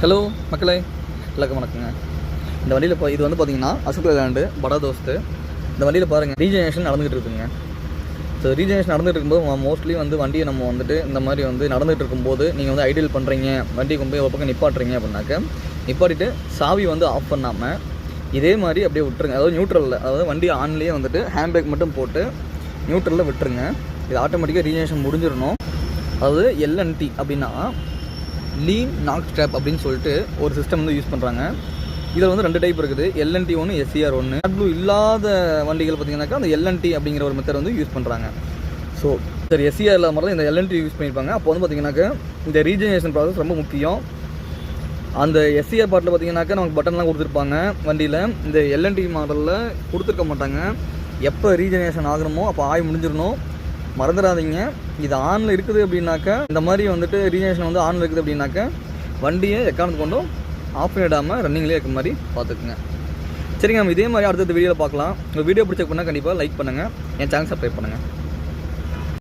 Hello மக்களே, எல்லாருக்கும் வணக்கங்க. இந்த வண்டியில் இது வந்து பார்த்தீங்கன்னா அசோக் லேலாண்டு படா தோஸ்து. இந்த வண்டியில் பாருங்கள், ரீஜெனரேஷன் நடந்துகிட்டு இருக்குங்க. ஸோ ரீஜெனரேஷன் நடந்துகிட்டு இருக்கும்போது மோஸ்ட்லி வந்து வண்டியை நம்ம வந்துட்டு இந்த மாதிரி வந்து நடந்துகிட்டு இருக்கும்போது நீங்கள் வந்து ஐடியல் பண்ணுறீங்க, வண்டி கொண்டு போய் ஒரு பக்கம் நிப்பாட்டுறீங்க அப்படின்னாக்க நிப்பாட்டிட்டு சாவி வந்து ஆஃப் பண்ணாமல் இதே மாதிரி அப்படியே விட்டுருங்க. அதாவது நியூட்ரலில், அதாவது வண்டி ஆன்லேயே வந்துட்டு ஹேண்ட் பிரேக் மட்டும் போட்டு நியூட்ரலில் விட்டுருங்க. இது ஆட்டோமேட்டிக்காக ரீஜெனரேஷன் முடிஞ்சிடணும். அதாவது எல்என்டி அப்படின்னா லீன் நாக் ஸ்ட்ராப் அப்படின்னு சொல்லிட்டு ஒரு சிஸ்டம் வந்து யூஸ் பண்ணுறாங்க. இதில் வந்து 2 டைப் இருக்குது, எல்என்டி ஒன்று, எஸ்சிஆர் ஒன்று. ப்ளூ இல்லாத வண்டிகள் பார்த்தீங்கன்னாக்கா அந்த எல்என்டி அப்படிங்கிற ஒரு மெத்தட் வந்து யூஸ் பண்ணுறாங்க. ஸோ சரி, எஸ்சிஆர் இல்லாத மாதிரி தான் இந்த எல்என்டி யூஸ் பண்ணியிருப்பாங்க. அப்போ வந்து பார்த்தீங்கன்னாக்கா இந்த ரீஜெனரேஷன் ப்ராசஸ் ரொம்ப முக்கியம். அந்த எஸ்சிஆர் பாட்டில் பார்த்தீங்கன்னாக்கா நமக்கு பட்டன்லாம் கொடுத்துருப்பாங்க வண்டியில். இந்த எல்என்டி மாடலில் கொடுத்துருக்க மாட்டாங்க. எப்போ ரீஜெனரேஷன் ஆகணுமோ அப்போ ஆகி முடிஞ்சிடணும், மறந்துடாதீங்க. இது ஆனில் இருக்குது அப்படின்னாக்கா, இந்த மாதிரி வந்துட்டு ரீஜெனரேஷன் வந்து ஆனில் இருக்குது அப்படின்னாக்கா வண்டியை எக்காரணத்து கொண்டும் ஆஃப் பண்ணிடாமல் ரன்னிங்லேயே இருக்க மாதிரி பார்த்துக்குங்க. சரிங்க, நம்ம இதே மாதிரி அடுத்த வீடியோவில் பார்க்கலாம். உங்கள் வீடியோ பிடிச்ச பண்ணால் கண்டிப்பாக லைக் பண்ணுங்கள், என் சேனல் சப்ஸ்கிரைப் பண்ணுங்கள்.